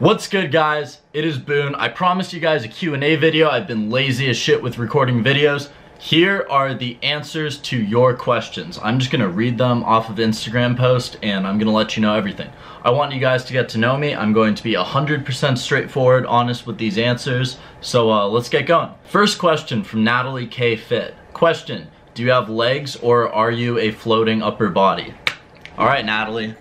What's good, guys? It is Boon. I promised you guys a Q&A video. I've been lazy as shit with recording videos. Here are the answers to your questions. I'm just gonna read them off of Instagram post and I'm gonna let you know everything. I want you guys to get to know me. I'm going to be 100% straightforward, honest with these answers. So let's get going. First question from Natalie K. Fit. Question, do you have legs or are you a floating upper body? All right, Natalie.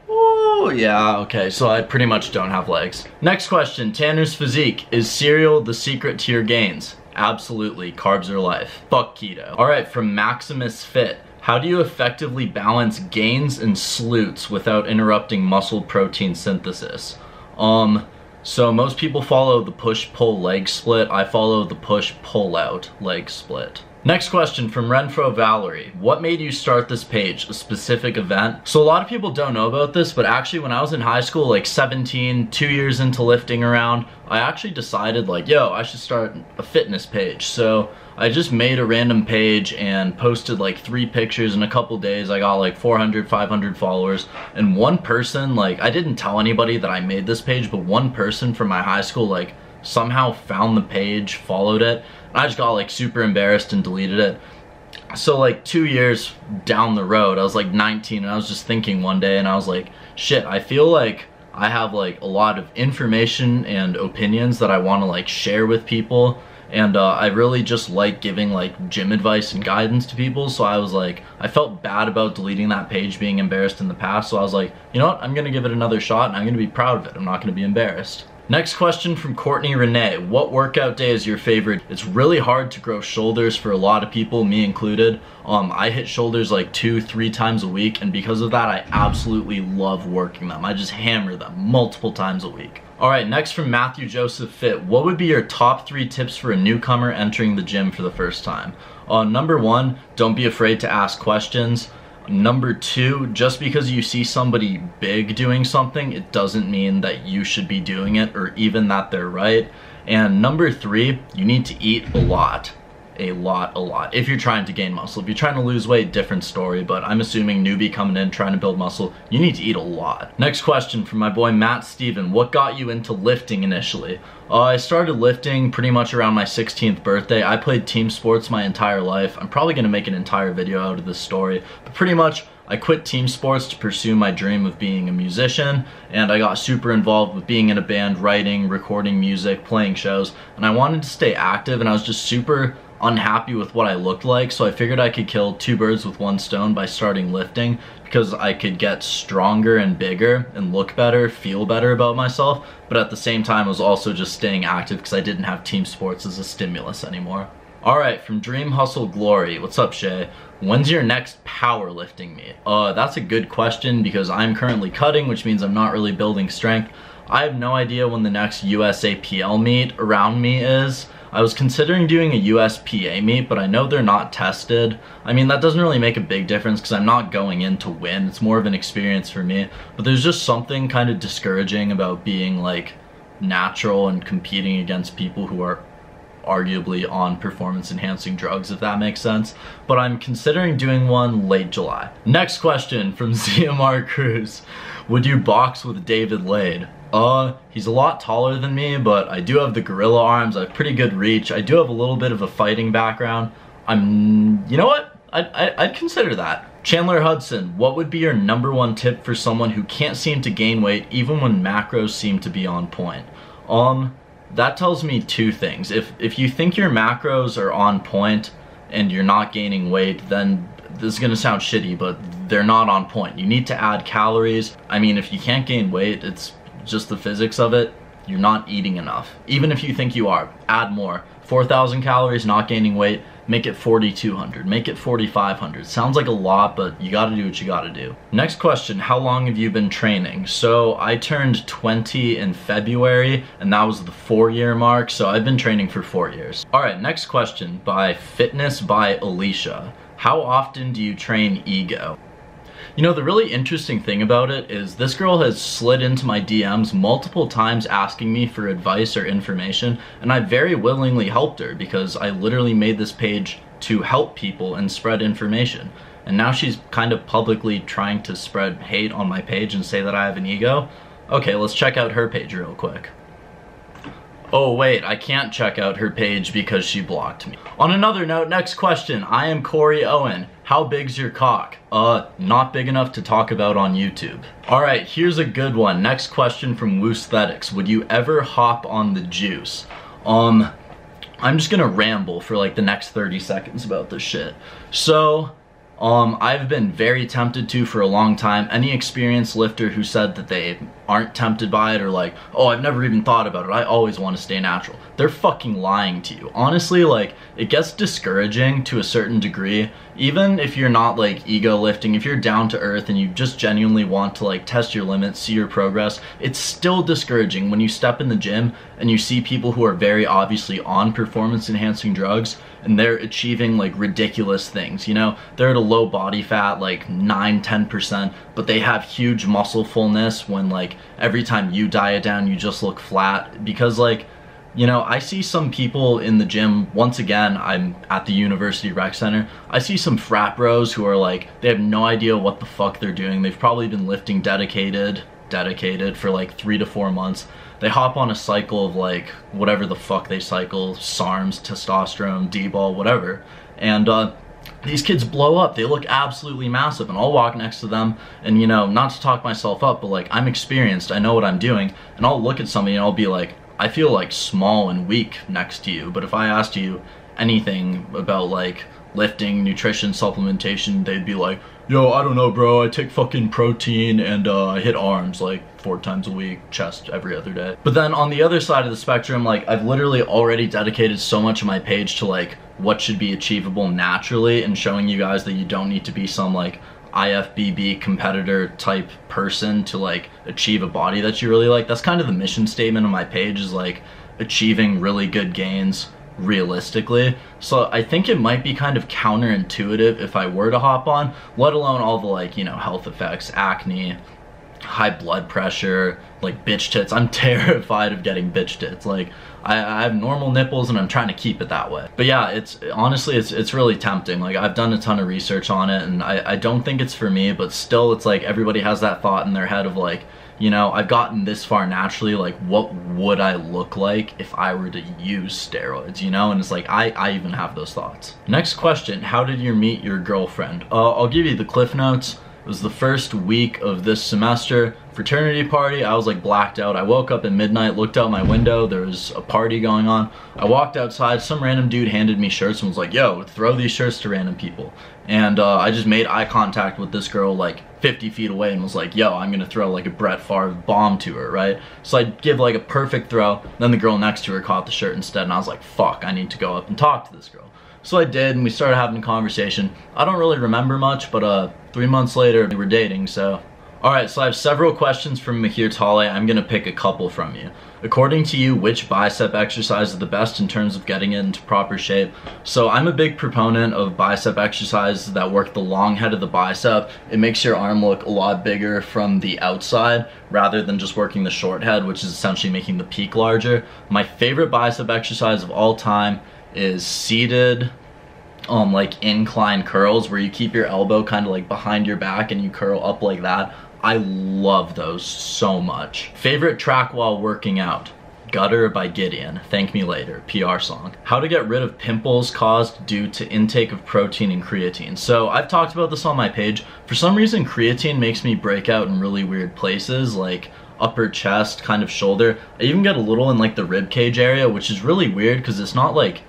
Oh yeah, okay, so I pretty much don't have legs. Next question, Tanner's physique. Is cereal the secret to your gains? Absolutely, carbs are life. Fuck keto. Alright, from Maximus Fit. How do you effectively balance gains and sloots without interrupting muscle protein synthesis? So most people follow the push-pull leg split. I follow the push-pull out leg split. Next question from Renfro Valerie. What made you start this page? A specific event? So a lot of people don't know about this, but actually when I was in high school, like 17, 2 years into lifting around, I actually decided like, yo, I should start a fitness page. So I just made a random page and posted like 3 pictures in a couple days. I got like 400, 500 followers. And one person, like, I didn't tell anybody that I made this page, but one person from my high school like somehow found the page, followed it. I just got like super embarrassed and deleted it. So like 2 years down the road, I was like 19 and I was just thinking one day and I was like, shit, I feel like I have like a lot of information and opinions that I want to like share with people. And I really just like giving like gym advice and guidance to people. So I was like, I felt bad about deleting that page, being embarrassed in the past. So I was like, you know what, I'm gonna give it another shot and I'm gonna be proud of it. I'm not gonna be embarrassed. Next question from Courtney Renee. What workout day is your favorite? It's really hard to grow shoulders for a lot of people, me included. I hit shoulders like 2-3 times a week, and because of that, I absolutely love working them. I just hammer them multiple times a week. All right, next from Matthew Joseph Fit. What would be your top 3 tips for a newcomer entering the gym for the first time? Number 1, don't be afraid to ask questions. Number 2, just because you see somebody big doing something, it doesn't mean that you should be doing it or even that they're right. And number 3, you need to eat a lot. A lot. If you're trying to gain muscle. If you're trying to lose weight, different story, but I'm assuming newbie coming in trying to build muscle, you need to eat a lot. Next question from my boy Matt Steven. What got you into lifting initially? I started lifting pretty much around my 16th birthday. I played team sports my entire life. I'm probably gonna make an entire video out of this story, but pretty much I quit team sports to pursue my dream of being a musician, and I got super involved with being in a band, writing, recording music, playing shows, and I wanted to stay active, and I was just super unhappy with what I looked like, so I figured I could kill 2 birds with 1 stone by starting lifting, because I could get stronger and bigger and look better, feel better about myself, but at the same time I was also just staying active because I didn't have team sports as a stimulus anymore. Alright, from Dream Hustle Glory, what's up Shay? When's your next powerlifting meet? That's a good question because I'm currently cutting, which means I'm not really building strength. I have no idea when the next USAPL meet around me is. I was considering doing a USPA meet, but I know they're not tested. I mean, that doesn't really make a big difference because I'm not going in to win. It's more of an experience for me. But there's just something kind of discouraging about being like natural and competing against people who are arguably on performance enhancing drugs, if that makes sense. But I'm considering doing one late July. Next question from ZMR Cruz. Would you box with David Lade? He's a lot taller than me, but I do have the gorilla arms. I have pretty good reach. I do have a little bit of a fighting background. You know what? I'd consider that. Chandler Hudson, what would be your number 1 tip for someone who can't seem to gain weight even when macros seem to be on point? That tells me 2 things. If you think your macros are on point and you're not gaining weight, then this is gonna sound shitty, but they're not on point. You need to add calories. I mean, if you can't gain weight, it's just the physics of it. You're not eating enough. Even if you think you are, add more. 4,000 calories, not gaining weight, make it 4,200, make it 4,500. Sounds like a lot, but you gotta do what you gotta do. Next question, how long have you been training? So I turned 20 in February, and that was the 4-year mark, so I've been training for 4 years. All right, next question by Fitness by Alicia. How often do you train ego? You know, the really interesting thing about it is this girl has slid into my DMs multiple times asking me for advice or information, and I very willingly helped her because I literally made this page to help people and spread information. And now she's kind of publicly trying to spread hate on my page and say that I have an ego. Okay, let's check out her page real quick. Oh wait, I can't check out her page because she blocked me. On another note, next question. I am Corey Owen. How big's your cock? Not big enough to talk about on YouTube. Alright, here's a good one. Next question from Woosthetics. Would you ever hop on the juice? I'm just gonna ramble for like the next 30 seconds about this shit. So, I've been very tempted to for a long time. Any experienced lifter who said that they aren't tempted by it or like, oh, I've never even thought about it, I always want to stay natural, they're fucking lying to you. Honestly, like, it gets discouraging to a certain degree. Even if you're not like ego lifting, if you're down to earth and you just genuinely want to like test your limits, see your progress, it's still discouraging when you step in the gym and you see people who are very obviously on performance enhancing drugs and they're achieving like ridiculous things, you know? They're at a low body fat, like 9-10%, but they have huge muscle fullness when like every time you diet down, you just look flat. Because like, you know, I see some people in the gym, once again, I'm at the University Rec Center, I see some frat bros who are like, they have no idea what the fuck they're doing. They've probably been lifting dedicated for like 3 to 4 months. They hop on a cycle of like, whatever the fuck they cycle, SARMs, testosterone, D-ball, whatever. And these kids blow up. They look absolutely massive, and I'll walk next to them and, you know, not to talk myself up, but like, I'm experienced, I know what I'm doing, and I'll look at somebody and I'll be like, I feel like small and weak next to you. But if I asked you anything about like lifting, nutrition, supplementation, they'd be like, yo, I don't know, bro, I take fucking protein and I hit arms like 4 times a week, chest every other day. But then on the other side of the spectrum, like, I've literally already dedicated so much of my page to like what should be achievable naturally and showing you guys that you don't need to be some like IFBB competitor type person to like achieve a body that you really like. That's kind of the mission statement of my page, is like achieving really good gains realistically. So I think it might be kind of counterintuitive if I were to hop on, let alone all the like, you know, health effects, acne, high blood pressure, like bitch tits. I'm terrified of getting bitch tits. Like I have normal nipples and I'm trying to keep it that way. But yeah, it's honestly, it's really tempting. Like, I've done a ton of research on it and I don't think it's for me, but still it's like everybody has that thought in their head of like, you know, I've gotten this far naturally, like what would I look like if I were to use steroids, you know? And it's like, I even have those thoughts. Next question, how did you meet your girlfriend? I'll give you the cliff notes. It was the first week of this semester, fraternity party. I was like blacked out. I woke up at midnight, looked out my window, there was a party going on. I walked outside, some random dude handed me shirts and was like, yo, throw these shirts to random people. And I just made eye contact with this girl like 50 feet away and was like, yo, I'm gonna throw like a Brett Favre bomb to her, right? So I give like a perfect throw, then the girl next to her caught the shirt instead, and I was like, fuck, I need to go up and talk to this girl. So I did, and we started having a conversation. I don't really remember much, but 3 months later, we were dating, so. Alright, so I have several questions from Mahir Tale. I'm gonna pick a couple from you. According to you, which bicep exercise is the best in terms of getting into proper shape? So I'm a big proponent of bicep exercises that work the long head of the bicep. It makes your arm look a lot bigger from the outside rather than just working the short head, which is essentially making the peak larger. My favorite bicep exercise of all time is seated like incline curls, where you keep your elbow kind of like behind your back and you curl up like that. I love those so much. Favorite track while working out? Gutter by Gideon. Thank Me Later. PR song. How to get rid of pimples caused due to intake of protein and creatine. So I've talked about this on my page. For some reason, creatine makes me break out in really weird places, like upper chest, kind of shoulder. I even get a little in like the rib cage area, which is really weird because it's not like,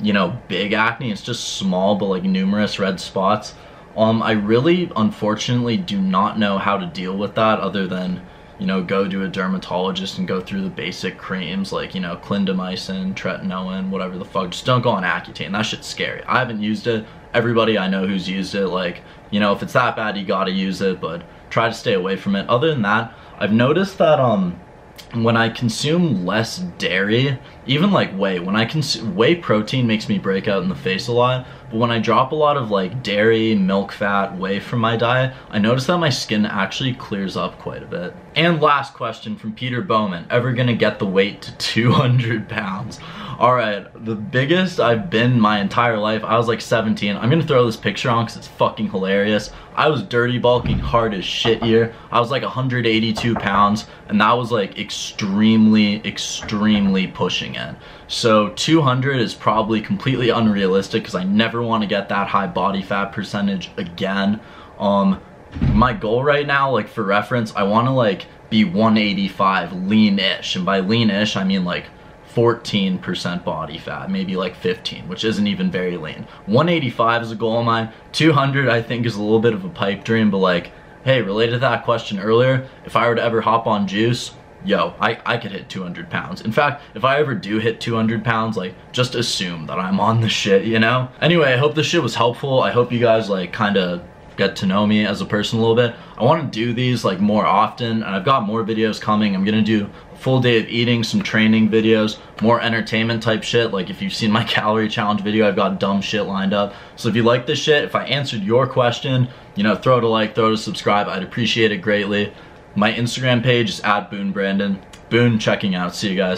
you know, big acne, it's just small but like numerous red spots. I really unfortunately do not know how to deal with that other than, you know, go to a dermatologist and go through the basic creams like, you know, clindamycin, tretinoin, whatever the fuck. Just don't go on Accutane. That shit's scary. I haven't used it. Everybody I know who's used it, like, you know, if it's that bad, you gotta use it, but try to stay away from it. Other than that, I've noticed that when I consume less dairy, even like whey, when I consume whey protein makes me break out in the face a lot, but when I drop a lot of like dairy, milk fat, whey from my diet, I notice that my skin actually clears up quite a bit. And last question from Peter Bowman, ever gonna get the weight to 200 pounds? Alright, the biggest I've been my entire life, I was like 17. I'm gonna throw this picture on because it's fucking hilarious. I was dirty bulking hard as shit here. I was like 182 pounds, and that was like extremely pushing it. So 200 is probably completely unrealistic because I never want to get that high body fat percentage again. My goal right now, like for reference, I want to like be 185 lean-ish, and by lean-ish I mean like 14% body fat, maybe like 15, which isn't even very lean. 185 is a goal of mine. 200 I think is a little bit of a pipe dream, but like, hey, related to that question earlier, if I were to ever hop on juice, yo, I could hit 200 pounds. In fact, if I ever do hit 200 pounds, like, just assume that I'm on the shit, you know? Anyway, I hope this shit was helpful. I hope you guys like kind of get to know me as a person a little bit. I want to do these like more often, and I've got more videos coming. I'm gonna do a full day of eating, some training videos, more entertainment type shit. Like if you've seen my calorie challenge video, I've got dumb shit lined up. So if you like this shit, if I answered your question, you know, throw it a like, throw it a subscribe. I'd appreciate it greatly. My Instagram page is @BoonBrandon. Boon checking out. See you guys.